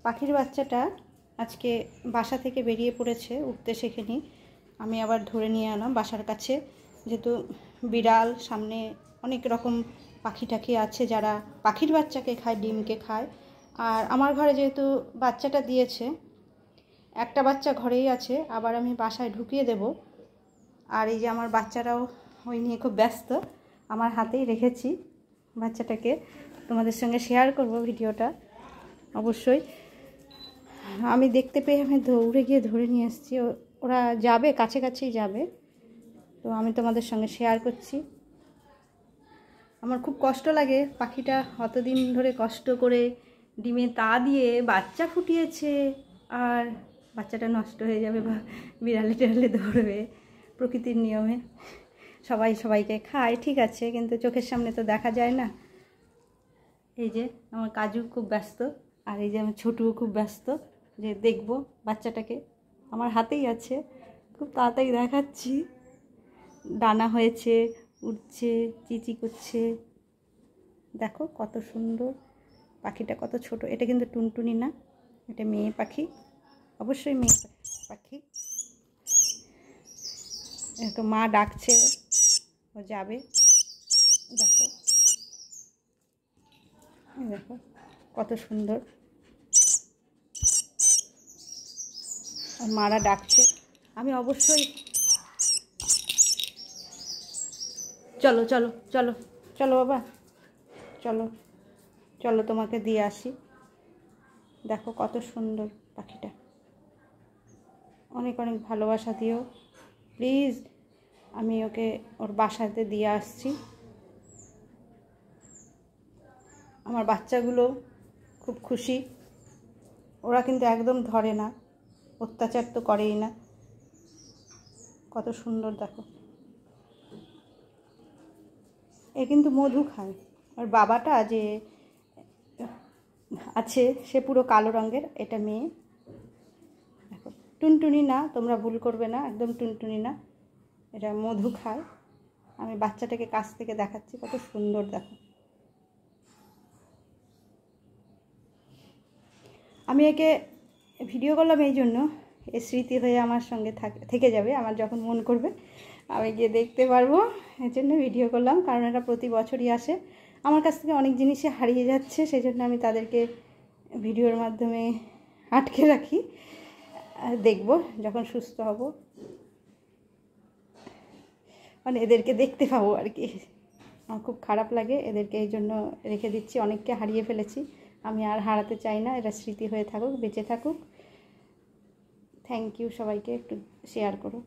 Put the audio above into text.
পাখির বাচ্চাটা আজকে বাসা থেকে বেরিয়ে পড়েছে, উঠতে শেখেনি। আমি আবার ধরে নিয়ে এলাম বাসার কাছে, যেহেতু বিড়াল সামনে অনেক রকম পাখি টাখি আছে যারা পাখির বাচ্চাকে খায়, ডিমকে খায়। আর আমার ঘরে যেহেতু বাচ্চাটা দিয়েছে, একটা বাচ্চা ঘরেই আছে, আবার আমি বাসায় ঢুকিয়ে দেব। আর এই যে আমার বাচ্চারাও ওই নিয়ে খুব ব্যস্ত, আমার হাতেই রেখেছি বাচ্চাটাকে। তোমাদের সঙ্গে শেয়ার করব ভিডিওটা অবশ্যই। আমি দেখতে পেয়ে আমি দৌড়ে গিয়ে ধরে নিয়ে এসেছি। ওরা যাবে, কাছাকাছিই যাবে, তো আমি তোমাদের সঙ্গে শেয়ার করছি। আমার খুব কষ্ট লাগে, পাখিটা অতদিন ধরে কষ্ট করে ডিমে তা দিয়ে বাচ্চা ফুটিয়েছে, আর বাচ্চাটা নষ্ট হয়ে যাবে বা বিড়ালে টিড়ালে ধরবে। প্রকৃতির নিয়মে সবাই সবাইকে খায়, ঠিক আছে, কিন্তু চোখের সামনে তো দেখা যায় না। এই যে আমার কাজু খুব ব্যস্ত, আর এই যে আমার ছোটুও খুব ব্যস্ত যে দেখবো বাচ্চাটাকে। আমার হাতেই আছে, খুব তাড়াতাড়ি দেখাচ্ছি। ডানা হয়েছে, উড়ছে, চিচি করছে, দেখো কত সুন্দর পাখিটা, কত ছোট। এটা কিন্তু টুনটুনি না, এটা মেয়ে পাখি, অবশ্যই মেয়ে পাখি। একটু মা ডাকছে, ও যাবে। দেখো দেখো কত সুন্দর, আর মারা ডাকছে। আমি অবশ্যই, চলো চলো চলো চলো বাবা, চলো চলো তোমাকে দিয়ে আসি। দেখো কত সুন্দর পাখিটা, অনেক অনেক ভালোবাসা দিও প্লিজ। আমি ওকে ওর বাসাতে দিয়ে আসছি। আমার বাচ্চাগুলো খুব খুশি, ওরা কিন্তু একদম ধরে না, অত্যাচার তো করেই না। কত সুন্দর দেখো, এ কিন্তু মধু খায়। ওর বাবাটা যে আছে সে পুরো কালো রঙের, এটা মেয়ে। দেখো টুনটুনি না, তোমরা ভুল করবে না, একদম টুনটুনি না, এটা মধু খায়। আমি বাচ্চাটাকে কাছ থেকে দেখাচ্ছি, কত সুন্দর দেখো। আমি একে ভিডিও করলাম এই জন্য, এ স্মৃতি হয়ে আমার সঙ্গে থেকে যাবে। আমার যখন মন করবে আমি গিয়ে দেখতে পারবো, এর জন্য ভিডিও করলাম। কারণ এটা প্রতি বছরই আসে, আমার কাছ থেকে অনেক জিনিসই হারিয়ে যাচ্ছে, সেই জন্য আমি তাদেরকে ভিডিওর মাধ্যমে আটকে রাখি। দেখব যখন সুস্থ হব, মানে এদেরকে দেখতে পাবো আর কি। আমার খুব খারাপ লাগে, এদেরকে এই জন্য রেখে দিচ্ছি। অনেককে হারিয়ে ফেলেছি, আমি আর হারাতে চাই না। এটা স্মৃতি হয়ে থাকুক, বেঁচে থাকুক। থ্যাংক ইউ সবাইকে, একটু শেয়ার করো।